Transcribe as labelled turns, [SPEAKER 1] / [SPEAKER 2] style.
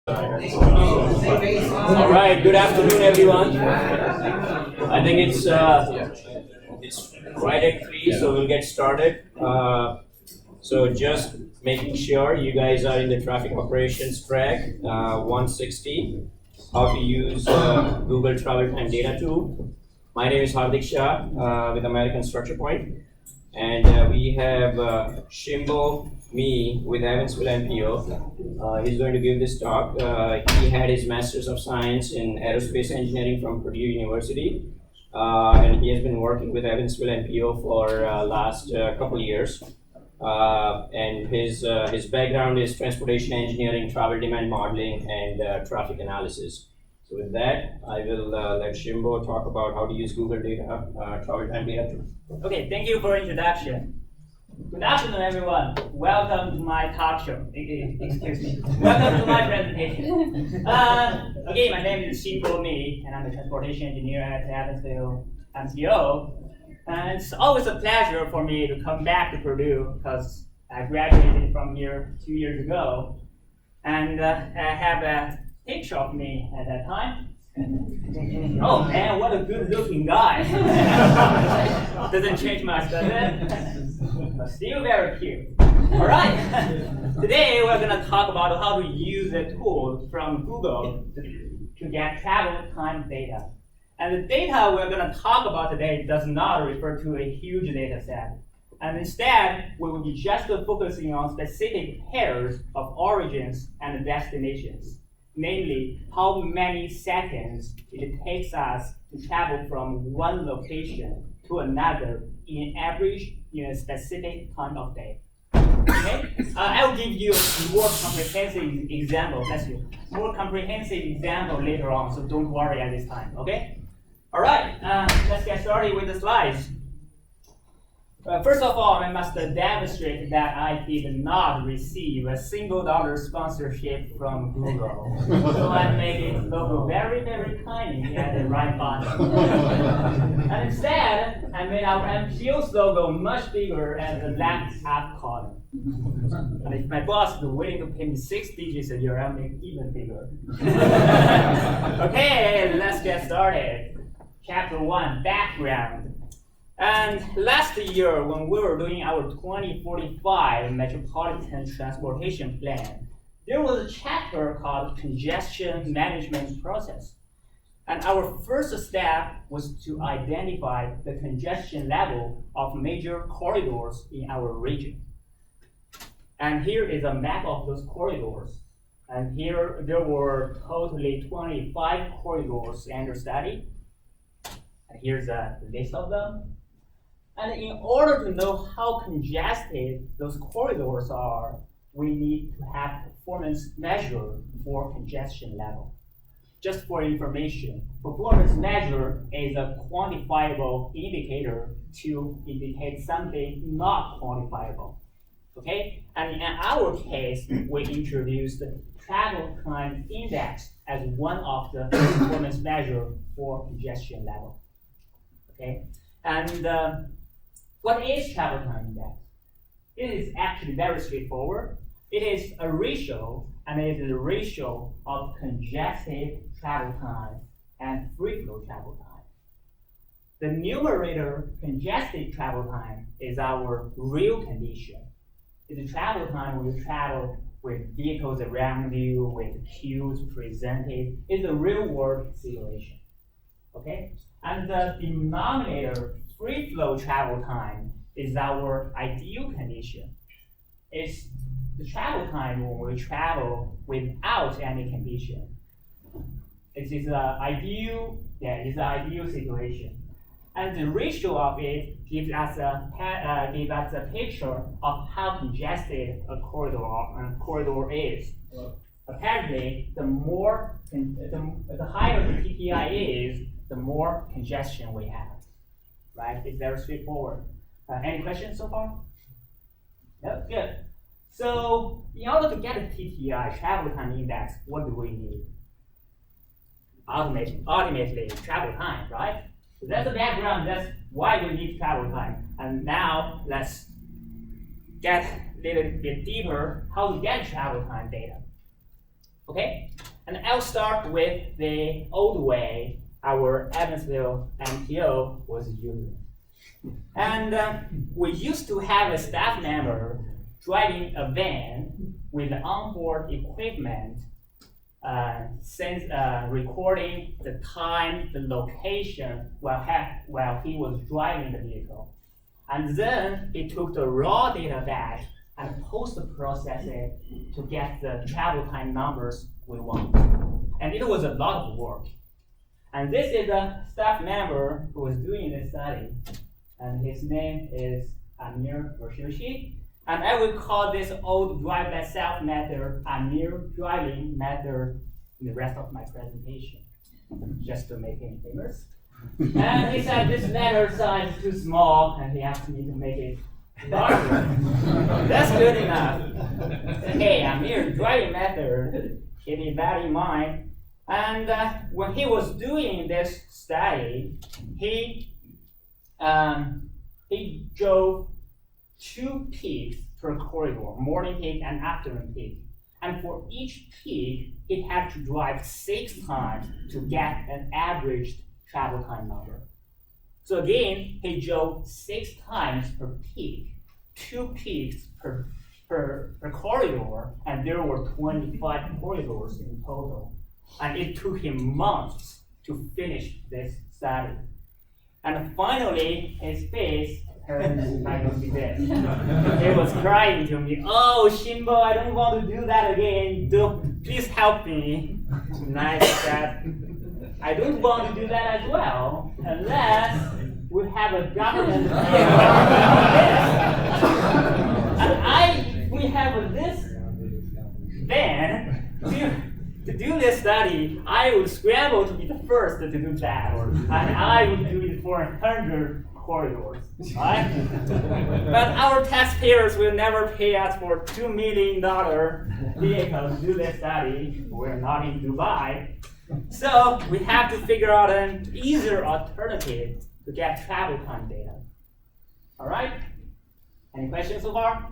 [SPEAKER 1] All right, good afternoon, everyone. I think it's right at 3, so we'll get started. So just making sure you guys are in the traffic operations track 160, how to use Google Travel Time Data Tool. My name is Hardik Shah with American Structure Point, and we have Xinbo, me with Evansville NPO. He's going to give this talk. He had his Master's of Science in Aerospace Engineering from Purdue University, and he has been working with Evansville NPO for last couple years. And his background is transportation engineering, travel demand modeling, and traffic analysis. So with that, I will let Xinbo talk about how to use Google data, travel time data.
[SPEAKER 2] Okay, thank you for introduction. Good afternoon, everyone. Welcome to my talk show. Excuse me. Welcome to my presentation. Again, my name is Xinbo Mi, and I'm a transportation engineer at Evansville MCO. And it's always a pleasure for me to come back to Purdue because I graduated from here 2 years ago. And I have a picture of me at that time. Oh man, what a good looking guy. Doesn't change much, does it? But still very cute. All right. Today we're going to talk about how to use a tool from Google to get travel time data. And the data we're going to talk about today does not refer to a huge data set. And instead, we will be just focusing on specific pairs of origins and destinations. Namely, how many seconds it takes us to travel from one location to another in average in a specific time of day. Okay? I will give you a more comprehensive example. More comprehensive example later on, so don't worry at this time. Okay? All right. Let's get started with the slides. First of all, I must demonstrate that I did not receive a $1 sponsorship from Google. So I made it logo very, very tiny at the right bottom. And instead, I made our MPO's logo much bigger at the left up column. And if my boss is willing to pay me 6 digits a year, I'll make it even bigger. Okay, let's get started. Chapter 1, background. And last year, when we were doing our 2045 Metropolitan Transportation Plan, there was a chapter called Congestion Management Process. And our first step was to identify the congestion level of major corridors in our region. And here is a map of those corridors. And here there were totally 25 corridors under study. And here's a list of them. And in order to know how congested those corridors are, we need to have performance measure for congestion level. Just for information, performance measure is a quantifiable indicator to indicate something not quantifiable. Okay? And in our case, we introduced the travel time index as one of the performance measure for congestion level. Okay? And what is travel time index? It is actually very straightforward. It is a ratio, and it is a ratio of congested travel time and free flow travel time. The numerator, congested travel time, is our real condition. It's a travel time when you travel with vehicles around you, with queues presented. It's a real world situation. Okay? And the denominator, free flow travel time, is our ideal condition. It's the travel time when we travel without any condition. It is an ideal situation. And the ratio of it gives us a picture of how congested a corridor is. Apparently, the higher the PPI is, the more congestion we have. Right? It's very straightforward. Any questions so far? No? Good. So, in order to get a TTI, travel time index, what do we need? Ultimately, travel time, right? So that's the background. That's why we need travel time. And now, let's get a little bit deeper how to get travel time data. Okay, and I'll start with the old way our Evansville MTO was using. And we used to have a staff member driving a van with onboard equipment, recording the time, the location while he was driving the vehicle. And then he took the raw data back and post-process it to get the travel time numbers we want. And it was a lot of work. And this is a staff member who was doing this study, and his name is Amir Roshushi. And I will call this old drive by self method Amir driving method in the rest of my presentation, just to make him famous. And he said this letter size is too small, and he asked me to make it larger. That's good enough. Okay, Amir driving method, keep that in mind. And when he was doing this study, he drove 2 peaks per corridor, morning peak and afternoon peak. And for each peak, he had to drive 6 times to get an averaged travel time number. So again, he drove 6 times per peak, 2 peaks per corridor, and there were 25 corridors in total. And it took him months to finish this study. And finally, his face turned like this. He was crying to me, "Oh, Xinbo, I don't want to do that again. Please help me." And I said, "I don't want to do that as well, unless we have a government vehicle and we have this van to do this study. I would scramble to be the first to do that, and I would do it for 100 corridors, right? But our taxpayers will never pay us for $2 million vehicle to do this study. We're not in Dubai. So we have to figure out an easier alternative to get travel time data. All right? Any questions so far?